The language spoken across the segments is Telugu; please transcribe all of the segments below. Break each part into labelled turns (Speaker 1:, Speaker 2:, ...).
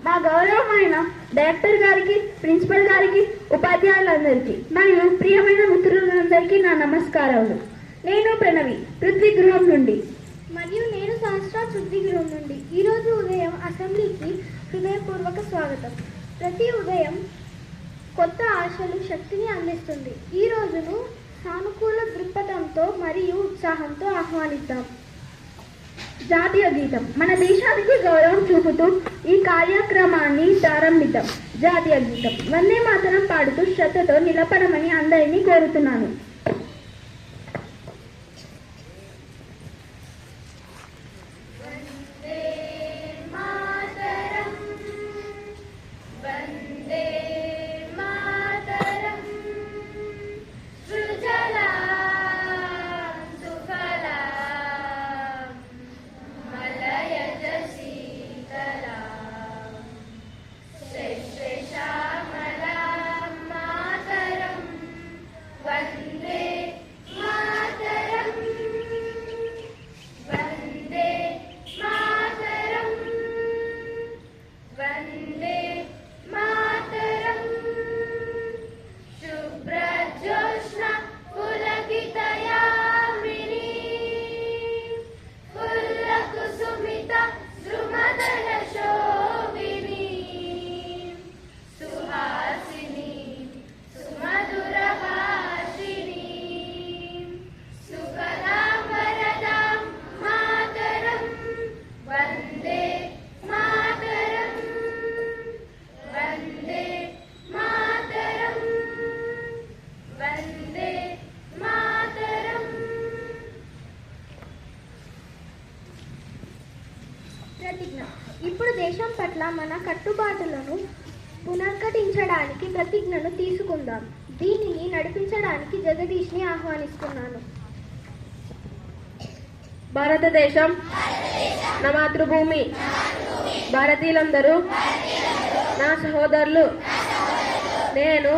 Speaker 1: మా గౌరవమైన డైరెక్టర్ గారికి, ప్రిన్సిపల్ గారికి, ఉపాధ్యాయులందరికీ మరియు ప్రియమైన మిత్రులందరికీ నా నమస్కారాలు. నేను ప్రణవి, పృథ్వీ గృహం నుండి.
Speaker 2: మరియు నేను సహస్ర, పృథ్వీ గృహం నుండి. ఈరోజు ఉదయం అసెంబ్లీకి హృదయపూర్వక స్వాగతం. ప్రతి ఉదయం కొత్త ఆశలు, శక్తిని అందిస్తుంది. ఈ రోజును సానుకూల దృక్పథంతో మరియు ఉత్సాహంతో ఆహ్వానిద్దాం.
Speaker 1: జాతీయ గీతం. మన దేశానికి గౌరవం చూపుతూ ఈ కార్యక్రమాన్ని ప్రారంభిద్దాం. జాతీయ గీతం. వందే మాతరం పాడుతూ శ్రద్ధతో నిలబడమని అందరినీ కోరుతున్నాను.
Speaker 2: ప్రతిజ్ఞ. ఇప్పుడు దేశం పట్ల మన కట్టుబాటులను పునర్ఘటించడానికి ప్రతిజ్ఞను తీసుకుందాం. దీనిని నడిపించడానికి జగదీష్ని ఆహ్వానిస్తున్నాను.
Speaker 3: భారతదేశం నా మాతృభూమి. భారతీయులందరూ నా సహోదరులు. నేను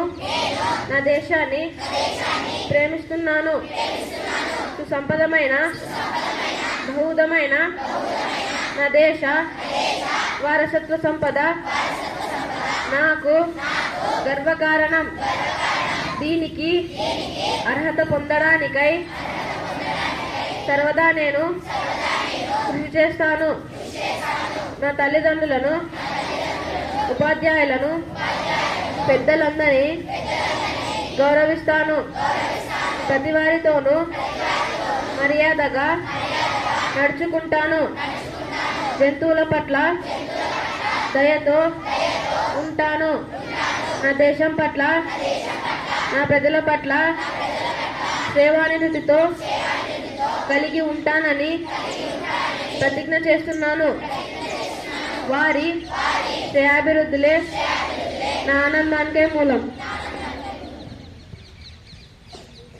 Speaker 3: నా దేశాన్ని ప్రేమిస్తున్నాను. సుసంపదమైన, బహుదమైన నా దేశ వారసత్వ సంపద నాకు గర్వకారణం. దీనికి అర్హత పొందడానికై సర్వదా నేను కృషి చేస్తాను. నా తల్లిదండ్రులను, ఉపాధ్యాయులను, పెద్దలందరినీ గౌరవిస్తాను. ప్రతి వారితోనూ మర్యాదగా నడుచుకుంటాను. జంతువుల పట్ల దయతో ఉంటాను. నా దేశం పట్ల, నా ప్రజల పట్ల సేవానివృత్తితో కలిగి ఉంటానని ప్రతిజ్ఞ చేస్తున్నాను. వారి శ్రేయాభివృద్ధులే నా ఆనందానికే మూలం.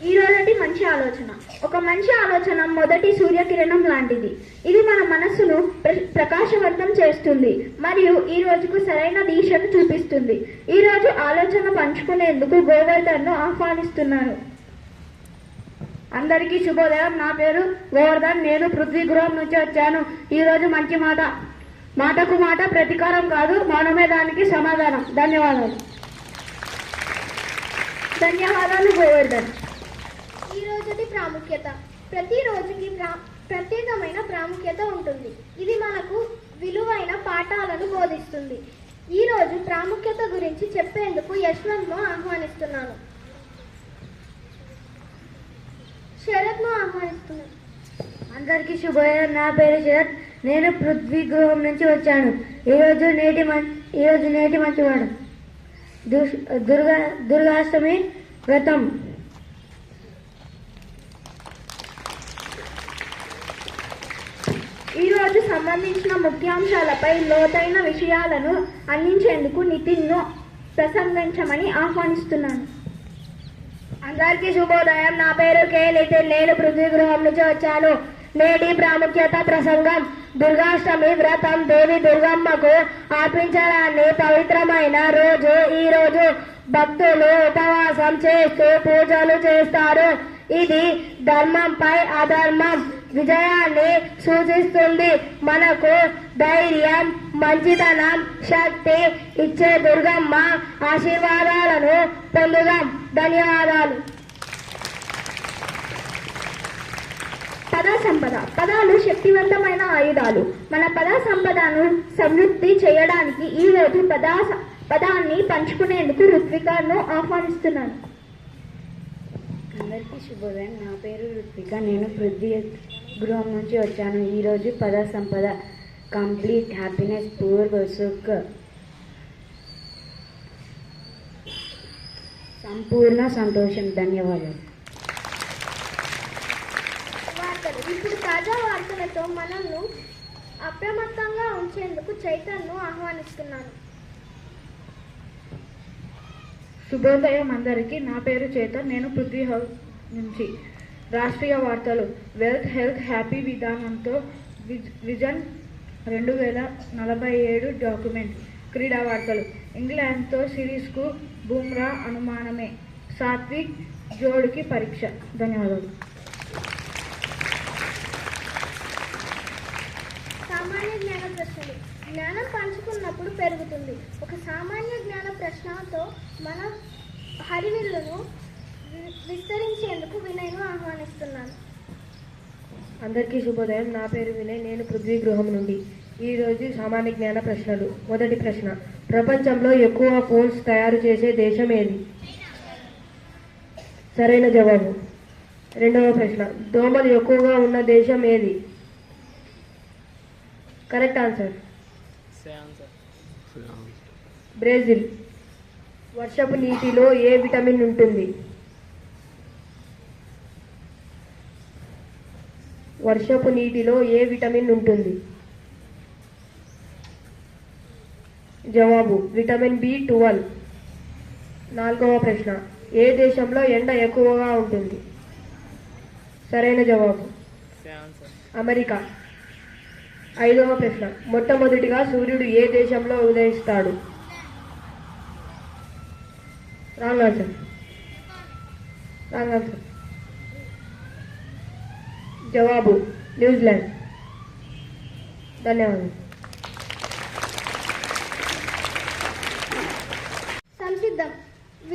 Speaker 1: ఈ రోజటి మంచి ఆలోచన. ఒక మంచి ఆలోచన మొదటి సూర్యకిరణం లాంటిది. ఇది మన మనస్సును ప్రకాశవంతం చేస్తుంది మరియు ఈ రోజుకు సరైన దిశను చూపిస్తుంది. ఈ రోజు ఆలోచన పంచుకునేందుకు గోవర్ధన్ను ఆహ్వానిస్తున్నాను.
Speaker 3: అందరికీ శుభోదయం. నా పేరు గోవర్ధన్. నేను పృథ్వీ గృహం నుంచి వచ్చాను. ఈ రోజు మంచి మాట. మాటకు మాట ప్రతీకారం కాదు, మౌనమే దానికి సమాధానం. ధన్యవాదాలు.
Speaker 1: ధన్యవాదాలు గోవర్ధన్.
Speaker 2: ఈ రోజుటి ప్రాముఖ్యత. ప్రతి రోజుకి ప్రత్యేకమైన ప్రాముఖ్యత ఉంటుంది. ఇది మనకు విలువైన పాఠాలను బోధిస్తుంది. ఈ రోజు ప్రాముఖ్యత గురించి చెప్పేందుకు యశ్వంత్ను ఆహ్వానిస్తున్నాను. శరత్ను ఆహ్వానిస్తున్నాను.
Speaker 3: అందరికీ శుభోదయం. నా పేరు శరత్. నేను పృథ్వీ గృహం నుంచి వచ్చాను. ఈరోజు నేటి మంచివాడు. దుర్గాష్టమి వ్రతం.
Speaker 1: ఈ రోజు సంబంధించిన ముఖ్యాంశాలపై లోతైన విషయాలను అందించేందుకు నితిన్ను ప్రసంగించమని ఆహ్వానిస్తున్నాను.
Speaker 3: అందరికీ శుభోదయం. నా పేరు కే నితిన్. నేను పృథ్వీ గృహం నుంచి వచ్చాను. నేటి ప్రాముఖ్యత ప్రసంగం. దుర్గాష్టమి వ్రతం దేవి దుర్గమ్మకు అర్పించడాన్ని పవిత్రమైన రోజు ఈ రోజు. భక్తులు ఉపవాసం చేస్తూ పూజలు చేస్తారు. ఇది ధర్మంపై అధర్మం విజయాన్ని సూచిస్తుంది. మనకు ధైర్యం మంచితనం శక్తి ఇచ్చే దుర్గమ్మ ఆశీర్వాదాలను పొందుదాం. ధన్యవాదాలు.
Speaker 1: పద సంపద. పదాలు శక్తివంతమైన ఆయుధాలు. మన పద సంపదను సమృద్ధి చేయడానికి ఈ రోజు పదాన్ని పంచుకునేందుకు ఋత్వికను ఆహ్వానిస్తున్నాను.
Speaker 4: అందరికీ శుభోదయం. నా పేరు ఋత్విక. నేను పృథ్వీ గృహం నుంచి వచ్చాను. ఈరోజు పద సంపద కంప్లీట్ హ్యాపీనెస్ పూర్ సుఖ్ సంపూర్ణ సంతోషం. ధన్యవాదాలు.
Speaker 2: వార్తలు. ఇప్పుడు తాజా వార్తలతో మనల్ని అప్రమత్తంగా ఉంచేందుకు చైతన్యను ఆహ్వానిస్తున్నాను.
Speaker 5: శుభోదయం అందరికీ. నా పేరు చేతన్. నేను పృథ్వీ హౌస్ నుంచి. రాష్ట్రీయ వార్తలు. వెల్త్ హెల్త్ హ్యాపీ విధానంతో విజన్ 2047 డాక్యుమెంట్. క్రీడా వార్తలు. ఇంగ్లాండ్తో సిరీస్కు బుమ్రా అనుమానమే. సాత్విక్ జోడుకి పరీక్ష. ధన్యవాదాలు.
Speaker 2: సామాన్య జ్ఞాన ప్రశ్నలు. జ్ఞానం పంచుకున్నప్పుడు పెరుగుతుంది. ఒక సామాన్య జ్ఞాన ప్రశ్నతో మన హరివిల్లును విస్తరించేందుకు వినయ్ను ఆహ్వానిస్తున్నాను.
Speaker 3: అందరికీ శుభోదయం. నా పేరు వినయ్. నేను పృథ్వీ గృహం నుండి. ఈరోజు సామాన్య జ్ఞాన ప్రశ్నలు. మొదటి ప్రశ్న. ప్రపంచంలో ఎక్కువ ఫోన్స్ తయారు చేసే దేశం ఏది? సరైన జవాబు. రెండవ ప్రశ్న. దోమలు ఎక్కువగా ఉన్న దేశం ఏది? Correct answer. బ్రెజిల్. వర్షపు నీటిలో ఏ విటమిన్ ఉంటుంది? వర్షపు నీటిలో ఏ విటమిన్ ఉంటుంది? జవాబు విటమిన్ B12. నాలుగవ ప్రశ్న. ఏ దేశంలో ఎండ ఎక్కువగా ఉంటుంది? సరైన జవాబు అమెరికా. ఐదవ ప్రశ్న. మొట్టమొదటిగా సూర్యుడు ఏ దేశంలో ఉదయిస్తాడు? Wrong answer. జవాబు న్యూజిలాండ్. ధన్యవాదాలు.